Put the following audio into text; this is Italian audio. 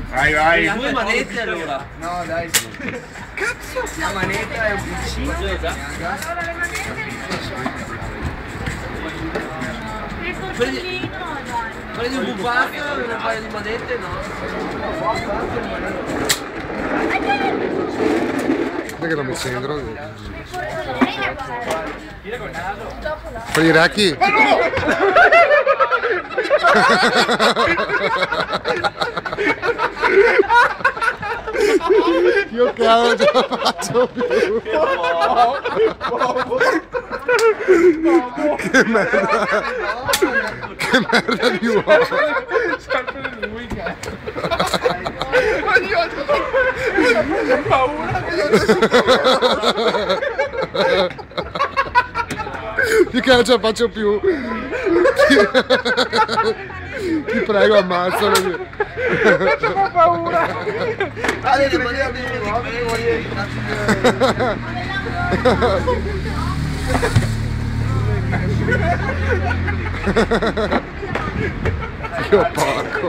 Vai, vai. Due manette allora. No, dai. Cazzo! La manetta è un PC. Allora le manette. Il coltellino, dai. Prendi un bufato, un paio di manette, no? Perché non mi sembra? Per i racchi? Io che non ce la faccio più. Che merda. Che merda di uomo. Sempre lui, cazzo. Ma io ho paura. Di che non ce la faccio più. Ti prego, ammazzalo. Ho paura. Ale, le manette Che porco.